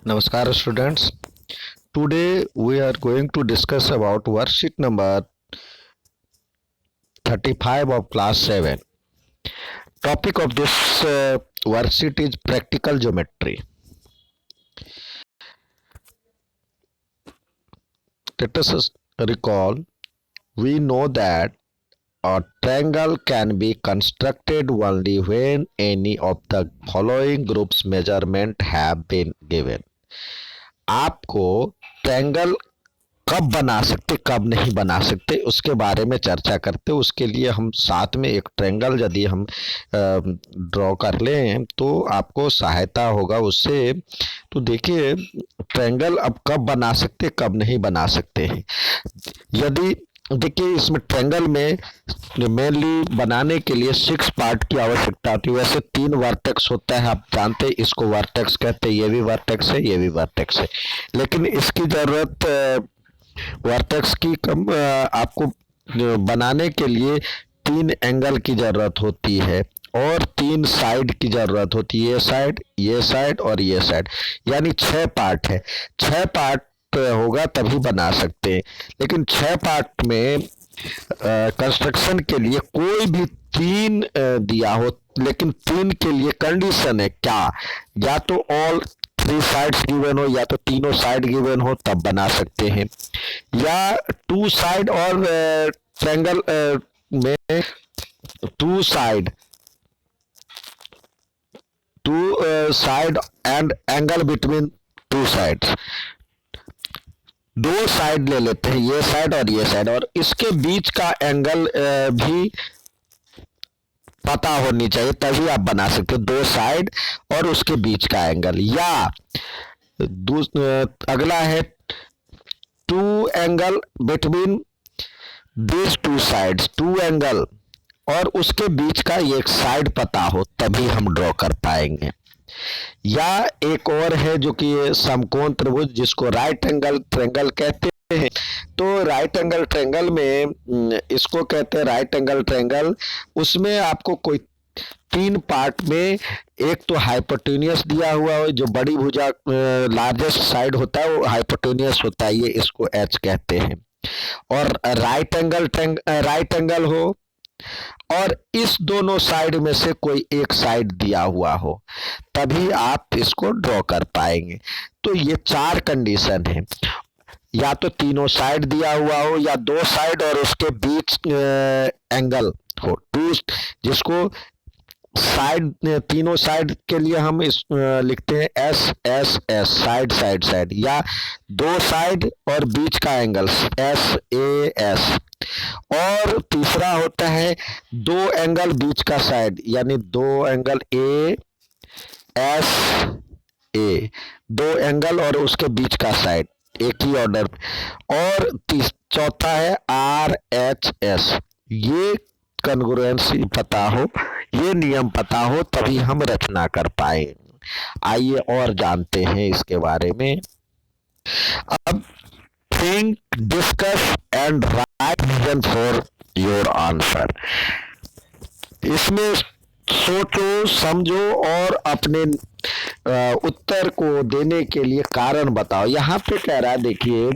Namaskar students. Today we are going to discuss about worksheet number 35 of class 7. Topic of this worksheet is practical geometry. Let us recall, we know that a triangle can be constructed only when any of the following groups measurement have been given. आपको triangle कब बना सकते कब नहीं बना सकते उसके बारे में चर्चा करते, उसके लिए हम साथ में एक ट्रायंगल यदि हम ड्रॉ कर लें तो आपको सहायता होगा उससे। तो देखिए ट्रायंगल अब कब बना सकते कब नहीं बना सकते हैं। यदि देखिए इसमें ट्रायंगल में मेनली बनाने के लिए 6 पार्ट की आवश्यकता होती है। वैसे 3 वर्टेक्स होता है, आप जानते हैं, इसको वर्टेक्स कहते हैं, ये भी वर्टेक्स है, ये भी वर्टेक्स है, लेकिन इसकी जरूरत वर्टेक्स की कम आपको बनाने के लिए 3 एंगल की जरूरत होती है और 3 साइड की जरूरत होती है, ये साइड और ये साइड, यानी 6 पार्ट है। 6 पार्ट होगा तभी बना सकते हैं, लेकिन 6 पार्ट में कंस्ट्रक्शन के लिए कोई भी 3 दिया हो, लेकिन 3 के लिए कंडीशन है क्या, या तो ऑल 3 साइड्स गिवन हो या तो तीनों साइड गिवन हो तब बना सकते हैं, या 2 साइड और ट्रायंगल में 2 side and angle between 2 sides, 2 side ले लेते हैं, ये साइड और ये साइड, और इसके बीच का एंगल भी पता होनी चाहिए तभी आप बना सकते हो, 2 साइड और उसके बीच का एंगल। या अगला है 2 angle between this 2 sides, 2 angle और उसके बीच का एक साइड पता हो तभी हम ड्रॉ कर पाएंगे। या एक और है जो कि समकोण त्रिभुज, जिसको राइट एंगल ट्रायंगल कहते हैं। तो राइट एंगल ट्रायंगल में इसको कहते हैं राइट एंगल ट्रायंगल। उसमें आपको कोई 3 पार्ट में एक तो हाइपोटेन्यूस दिया हुआ हो, जो बड़ी भुजा लार्जेस्ट साइड होता है वो हाइपोटेन्यूस होता है, ये इसको एच कहते हैं, और राइट एंगल हो और इस दोनों साइड में से कोई एक साइड दिया हुआ हो तभी आप इसको ड्रॉ कर पाएंगे। तो ये 4 कंडीशन है, या तो तीनों साइड दिया हुआ हो या 2 साइड और उसके बीच एंगल हो, जिसको साइड, तीनों साइड के लिए हम इस लिखते हैं एस एस एस, साइड, या 2 साइड और बीच का एंगल एस ए एस, और तीसरा होता है 2 एंगल बीच का साइड, यानी 2 angle A S A, 2 angle और उसके बीच का साइड एक ही ऑर्डर, और चौथा है आर एच एस। ये कॉन्ग्रुएंसी पता हो, ये नियम पता हो तभी हम रचना कर पाए। आइए और जानते हैं इसके बारे में। अब think, discuss and write reason for your answer. इसमें सोचो, समझो और अपने उत्तर को देने के लिए कारण बताओ। यहाँ पे कह रहा है, देखिए,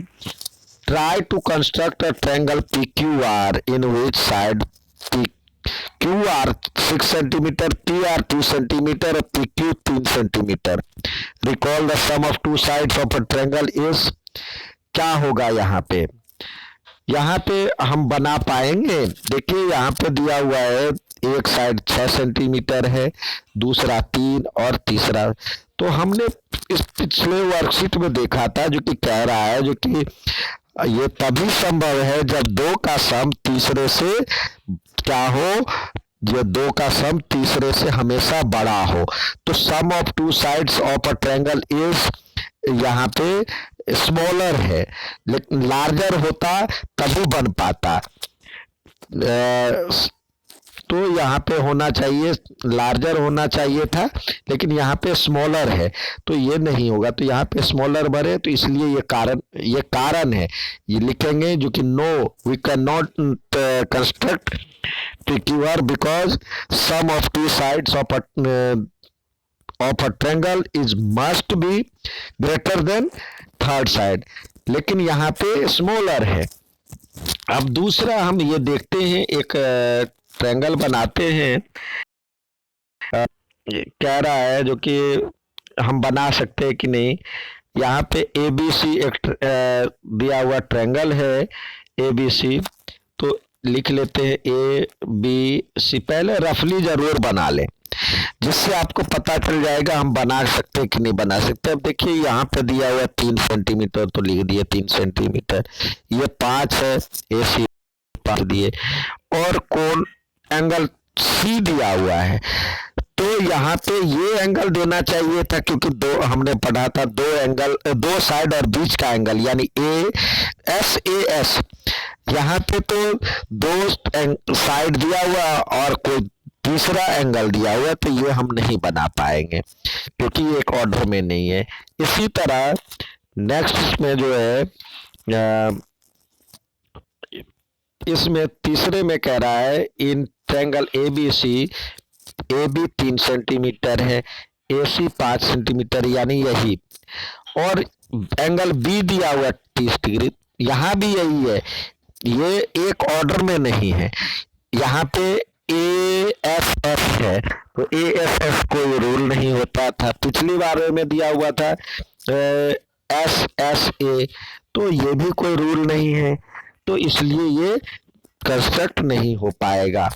try to construct a triangle P Q R in which side Q R 6 centimetre, P R 2 centimetre और P Q 3 centimetre. Recall the sum of 2 sides of a triangle is. क्या होगा यहाँ पे हम बना पाएंगे। देखिए यहाँ पे दिया हुआ है एक साइड 6 सेंटीमीटर है, दूसरा 3 और तीसरा, तो हमने इस पिछले वर्कशीट में देखा था जो कि कह रहा है जो कि ये तभी संभव है जब 2 का सम तीसरे से क्या हो, ये 2 का सम तीसरे से हमेशा बड़ा हो। तो sum of 2 sides of a triangle is, यहाँ पे स्मॉलर है, लेकिन लार्जर होता तभी बन पाता। तो यहाँ पे होना चाहिए, लार्जर होना चाहिए था, लेकिन यहाँ पे स्मॉलर है तो ये नहीं होगा। तो यहाँ पे स्मॉलर बने, तो इसलिए ये कारण है, ये लिखेंगे जो कि no we can not construct PQR because sum of 2 sides of of a triangle is must be greater than third side, लेकिन यहाँ पे स्मॉलर है। अब दूसरा हम ये देखते हैं, एक ट्रायंगल बनाते हैं, ये कह रहा है जो कि हम बना सकते हैं कि नहीं। यहाँ पे ए बी सी एक दिया हुआ ट्रायंगल है, ए बी सी, तो लिख लेते हैं ए बी सी। पहले रफली जरूर बना लें, जिससे आपको पता चल जाएगा हम बना सकते हैं कि नहीं बना सकते। अब देखिए यहाँ पे दिया हुआ 3 सेंटीमीटर, तो लिख दिए 3 सेंटीमीटर। ये 5 है, ए सी 5 दिए, और कोण एंगल सी दिया हुआ है, तो यहाँ पे ये एंगल देना चाहिए था, क्योंकि दो हमने पढ़ा था, दो एंगल, दो साइड और बीच का एंगल, यानी ए एस। यहाँ पे तो दो साइड दिया हुआ और कोई तीसरा एंगल दिया हुआ, तो ये हम नहीं बना पाएंगे क्योंकि ये एक ऑर्डर में नहीं है। इसी तरह नेक्स्ट में जो है इसमें तीसरे में कह रहा है in triangle A B C, A B 3 centimetre है, ए सी 5 सेंटीमीटर, यानी यही, और एंगल बी दिया हुआ 30 डिग्री, यहाँ भी यही है। ये एक ऑर्डर में नहीं है, यहाँ पे ए एफ एफ है, तो ए एफ एफ कोई रूल नहीं होता था। पिछली बार में दिया हुआ था एस एस ए, तो ये भी कोई रूल नहीं है, तो इसलिए ये कंस्ट्रक्ट नहीं हो पाएगा।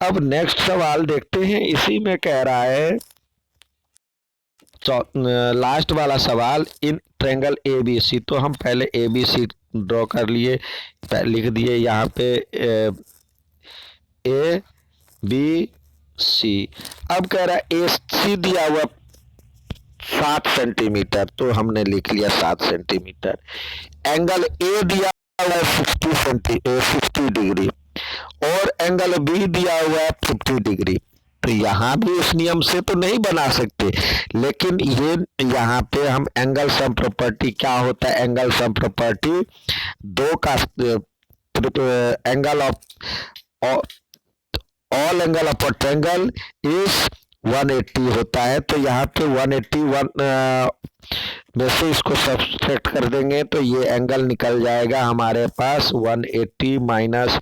अब नेक्स्ट सवाल देखते हैं, इसी में कह रहा है लास्ट वाला सवाल, इन ट्रायंगल ए बी सी, तो हम पहले ए बी सी ड्रॉ कर लिए, लिख दिए यहाँ पे ए बी सी। अब कह रहा है ए सी दिया हुआ 7 सेंटीमीटर, तो हमने लिख लिया 7 सेंटीमीटर। एंगल ए दिया हुआ है 60 डिग्री, और एंगल बी दिया हुआ है 50 डिग्री, तो यहाँ भी इस नियम से तो नहीं बना सकते, लेकिन ये यहाँ पे हम एंगल सम प्रॉपर्टी, क्या होता है एंगल सम प्रॉपर्टी, दो का angle of all angle of a triangle is 180 होता है, तो यहाँ पे 181 में से इसको सब्सट्रैक्ट कर देंगे, तो ये एंगल निकल जाएगा हमारे पास 180 माइनस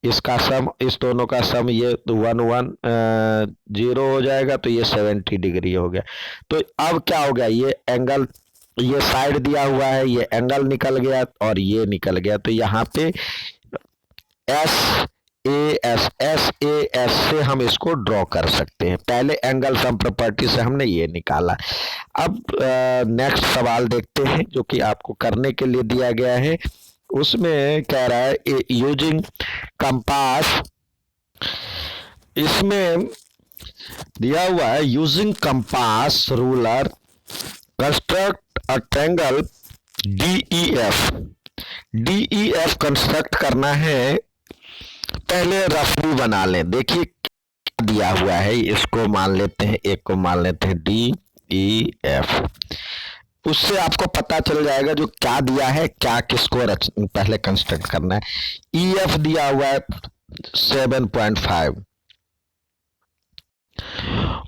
इसका सम, इस दोनों का सम, ये 110 हो जाएगा, तो ये 70 डिग्री हो गया। तो अब क्या हो गया, ये एंगल, ये साइड दिया हुआ है, ये एंगल निकल गया और ये निकल गया, तो यहाँ पे एस ए एस से हम इसको ड्रॉ कर सकते हैं। पहले एंगल सम प्रॉपर्टी से हमने ये निकाला। अब नेक्स्ट सवाल देखते हैं जो कि आपको करने के लिए दिया गया है। उसमें कह रहा है यूजिंग कंपास, इसमें दिया हुआ है using compass ruler construct a triangle DEF construct करना है। पहले रफली बना लें, देखिए क्या दिया हुआ है, इसको मान लेते हैं, एक को मान लेते हैं DEF, उससे आपको पता चल जाएगा जो क्या दिया है, क्या किसको पहले कंस्ट्रक्ट करना है। EF दिया हुआ है 7.5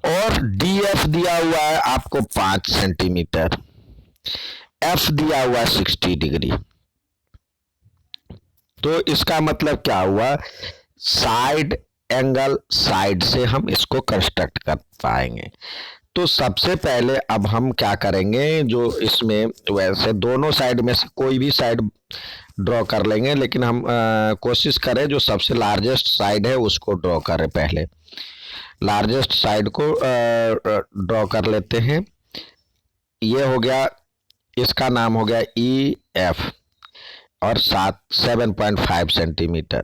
और DF दिया हुआ है आपको 5 सेंटीमीटर, F दिया हुआ है 60 डिग्री। तो इसका मतलब क्या हुआ, साइड एंगल साइड से हम इसको कंस्ट्रक्ट कर पाएंगे। तो सबसे पहले अब हम क्या करेंगे, जो इसमें वैसे दोनों साइड में से कोई भी साइड ड्रॉ कर लेंगे, लेकिन हम कोशिश करें जो सबसे लार्जेस्ट साइड है उसको ड्रॉ करें। पहले लार्जेस्ट साइड को ड्रॉ कर लेते हैं। ये हो गया, इसका नाम हो गया EF और 7.5 सेंटीमीटर।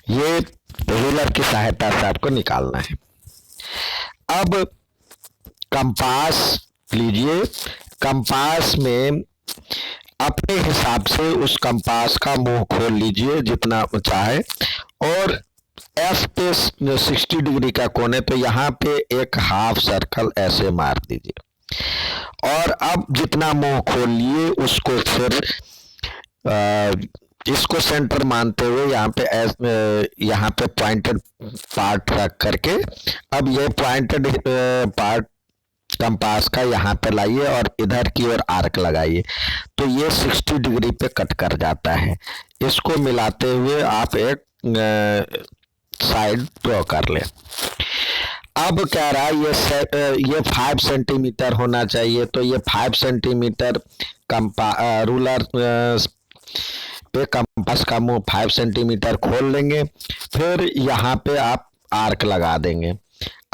ये रूलर की सहायता से आपको निकालना है। अब कंपास लीजिए, कंपास में अपने हिसाब से उस कंपास का मुंह खोल लीजिए जितना चाहे, और F पे 60 डिग्री का कोण है, तो यहाँ पे एक हाफ सर्कल ऐसे मार दीजिए, और अब जितना मुंह खोल लिए उसको फिर इसको सेंटर मानते हुए यहाँ पे पॉइंटेड पार्ट रख करके अब ये पॉइंटेड पार्ट कंपास का यहाँ पे लाइए और इधर की ओर आर्क लगाइए, तो ये 60 डिग्री पे कट कर जाता है। इसको मिलाते हुए आप एक साइड ड्रॉ कर लें। अब कह रहा है ये 5 सेंटीमीटर होना चाहिए, तो ये 5 सेंटीमीटर रूलर पे कंपास का मुंह 5 सेंटीमीटर खोल लेंगे, फिर यहाँ पे आप आर्क लगा देंगे।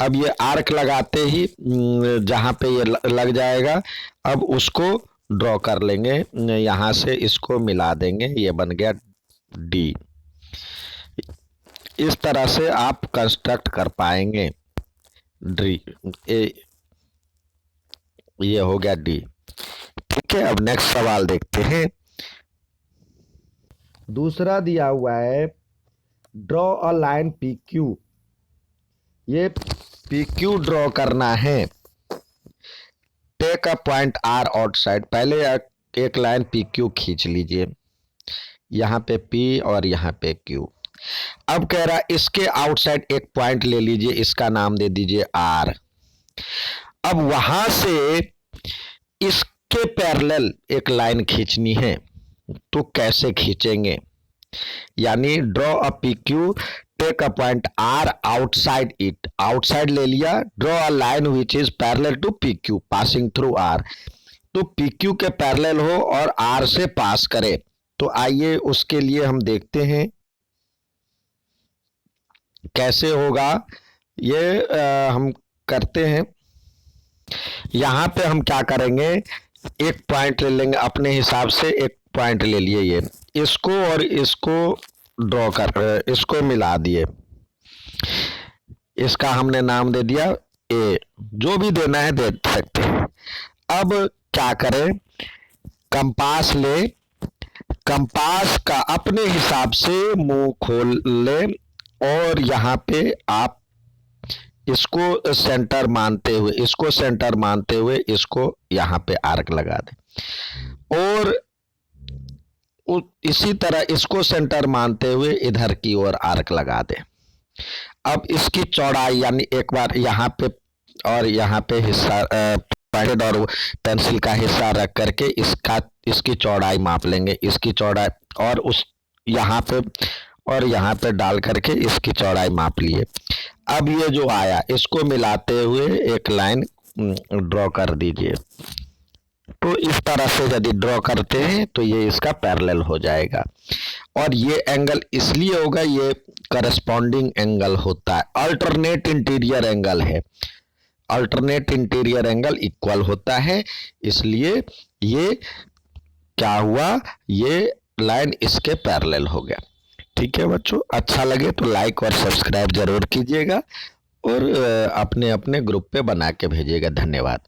अब ये आर्क लगाते ही जहाँ पे ये लग जाएगा, अब उसको ड्रॉ कर लेंगे, यहाँ से इसको मिला देंगे, ये बन गया डी। इस तरह से आप कंस्ट्रक्ट कर पाएंगे डी। ये हो गया डी। ठीक है, अब नेक्स्ट सवाल देखते हैं। दूसरा दिया हुआ है, draw a line P Q. ये पी क्यू ड्रॉ करना है। Take a point R outside. पहले एक लाइन पी क्यू खींच लीजिए, यहाँ पे पी और यहाँ पे क्यू। अब कह रहा इसके आउटसाइड एक पॉइंट ले लीजिए, इसका नाम दे दीजिए आर। अब वहां से इसके पैरेलल एक लाइन खींचनी है, तो कैसे खींचेंगे? यानी draw a P Q, take a point R outside it. Outside ले लिया, draw a line which is parallel to P Q passing through R. तो पी क्यू के पैरेलल हो और आर से पास करे। तो आइए उसके लिए हम देखते हैं कैसे होगा ये। हम करते हैं, यहाँ पे हम क्या करेंगे, एक पॉइंट ले लेंगे अपने हिसाब से। एक पॉइंट ले लिए, ये इसको और इसको ड्रॉ कर, इसको मिला दिए, इसका हमने नाम दे दिया ए। जो भी देना है दे सकते हैं। अब क्या करें, कंपास ले, कंपास का अपने हिसाब से मुंह खोल ले और यहाँ पे आप इसको सेंटर मानते हुए, इसको सेंटर मानते हुए इसको यहाँ पे आर्क लगा दें और इसी तरह इसको सेंटर मानते हुए इधर की ओर आर्क लगा दें। अब इसकी चौड़ाई, यानी एक बार यहाँ पे और यहाँ पे हिस्सा पैड और पेंसिल का हिस्सा रख करके इसकी चौड़ाई माप लेंगे, इसकी चौड़ाई और उस यहाँ पे और यहाँ पे डाल करके इसकी चौड़ाई माप लिए। अब ये जो आया, इसको मिलाते हुए एक लाइन ड्रॉ कर दीजिए। तो इस तरह से यदि ड्रॉ करते हैं तो ये इसका पैरेलल हो जाएगा। और ये एंगल इसलिए होगा, ये करस्पॉन्डिंग एंगल होता है, अल्टरनेट इंटीरियर एंगल है। अल्टरनेट इंटीरियर एंगल इक्वल होता है, इसलिए ये क्या हुआ, ये लाइन इसके पैरेलल हो गया। ठीक है बच्चों, अच्छा लगे तो लाइक और सब्सक्राइब जरूर कीजिएगा और अपने अपने ग्रुप पे बना के भेजिएगा। धन्यवाद।